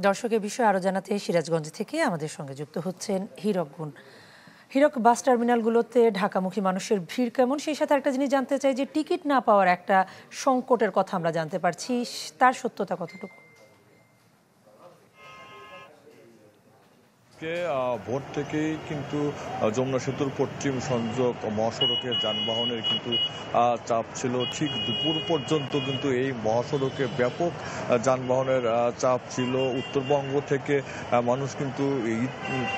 দর্শকের বিষয়ে আরও জানাতে সিরাজগঞ্জ থেকে আমাদের সঙ্গে যুক্ত হচ্ছেন হীরক গুণ। হীরক, বাস টার্মিনালগুলোতে ঢাকামুখী মানুষের ভিড় কেমন, সেই সাথে একটা জিনিস জানতে চাই যে টিকিট না পাওয়ার একটা সংকটের কথা আমরা জানতে পারছি, তার সত্যতা কতটুকু? ভোর থেকেই কিন্তু যমুনা সেতুর পশ্চিম সংযোগ মহাসড়কে যানবাহনের কিন্তু চাপ ছিল। ঠিক দুপুর পর্যন্ত কিন্তু এই মহাসড়কে ব্যাপক যানবাহনের চাপ ছিল। উত্তরবঙ্গ থেকে মানুষ কিন্তু ঈদ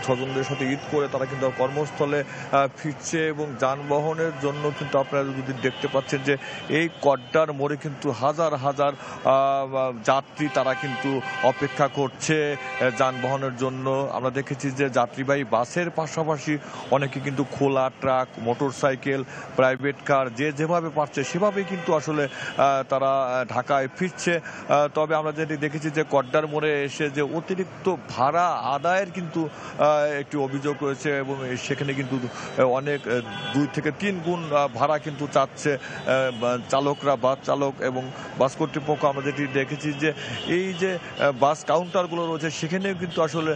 স্বজনদের সাথে ঈদ করে তারা কিন্তু কর্মস্থলে ফিরছে এবং যানবাহনের জন্য কিন্তু আপনারা যদি দেখতে পাচ্ছেন যে এই কড্ডার মোড়ে কিন্তু হাজার হাজার যাত্রী তারা কিন্তু অপেক্ষা করছে যানবাহনের জন্য। আমরা দেখেছি যে যাত্রীবাহী বাসের পাশাপাশি অনেকে কিন্তু খোলা ট্রাক, মোটরসাইকেল, প্রাইভেট কার যে যেভাবে পারছে সেভাবেই কিন্তু আসলে তারা ঢাকায় ফিরছে। তবে আমরা যেটি দেখেছি যে কড্ডার মোড়ে এসে যে অতিরিক্ত ভাড়া আদায়ের কিন্তু একটি অভিযোগ রয়েছে এবং সেখানে কিন্তু অনেক 2 থেকে 3 গুণ ভাড়া কিন্তু চাচ্ছে চালকরা, বাস চালক এবং বাস কর্তৃপক্ষ। আমরা যেটি দেখেছি যে এই যে বাস কাউন্টারগুলো রয়েছে সেখানেও কিন্তু আসলে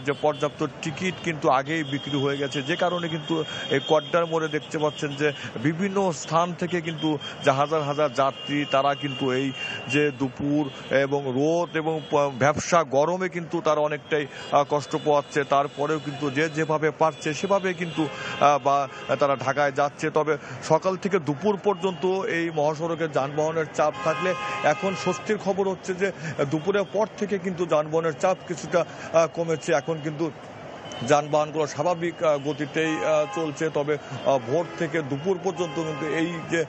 যে পর্যাপ্ত টিকিট কিন্তু আগেই বিক্রি হয়ে গেছে, যে কারণে কিন্তু এই কড্ডার মোড়ে দেখতে পাচ্ছেন যে বিভিন্ন স্থান থেকে কিন্তু যে হাজার হাজার যাত্রী তারা কিন্তু এই যে দুপুর এবং রোদ এবং ব্যবসা গরমে কিন্তু তারা অনেকটাই কষ্ট পোয়াচ্ছে, তারপরেও কিন্তু যে যেভাবে পারছে সেভাবে কিন্তু বা তারা ঢাকায় যাচ্ছে। তবে সকাল থেকে দুপুর পর্যন্ত এই মহাসড়কের যানবাহনের চাপ থাকলে এখন স্বস্তির খবর হচ্ছে যে দুপুরের পর থেকে কিন্তু যানবাহনের চাপ কিছুটা কমেছে। এখন কিন্তু যানবাহনগুলো স্বাভাবিক গতিতেই চলছে। তবে ভোর থেকে দুপুর পর্যন্ত কিন্তু এই যে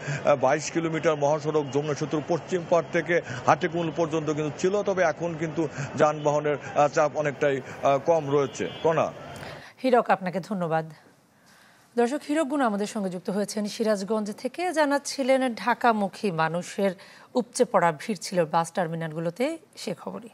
22 কিলোমিটার মহাসড়ক যমুনা সেতুর পশ্চিম পাড় থেকে হাটিকুল পর্যন্ত কিন্তু ছিল, তবে এখন কিন্তু যানবাহনের চাপ অনেকটাই কম রয়েছে। কণা। হীরক, আপনাকে ধন্যবাদ। দর্শক, হীরক গুণ আমাদের সঙ্গে যুক্ত হয়েছেন সিরাজগঞ্জ থেকে, জানাচ্ছিলেন ঢাকামুখী মানুষের উপচে পড়া ভিড় ছিল বাস টার্মিনালগুলোতে, সে খবরই।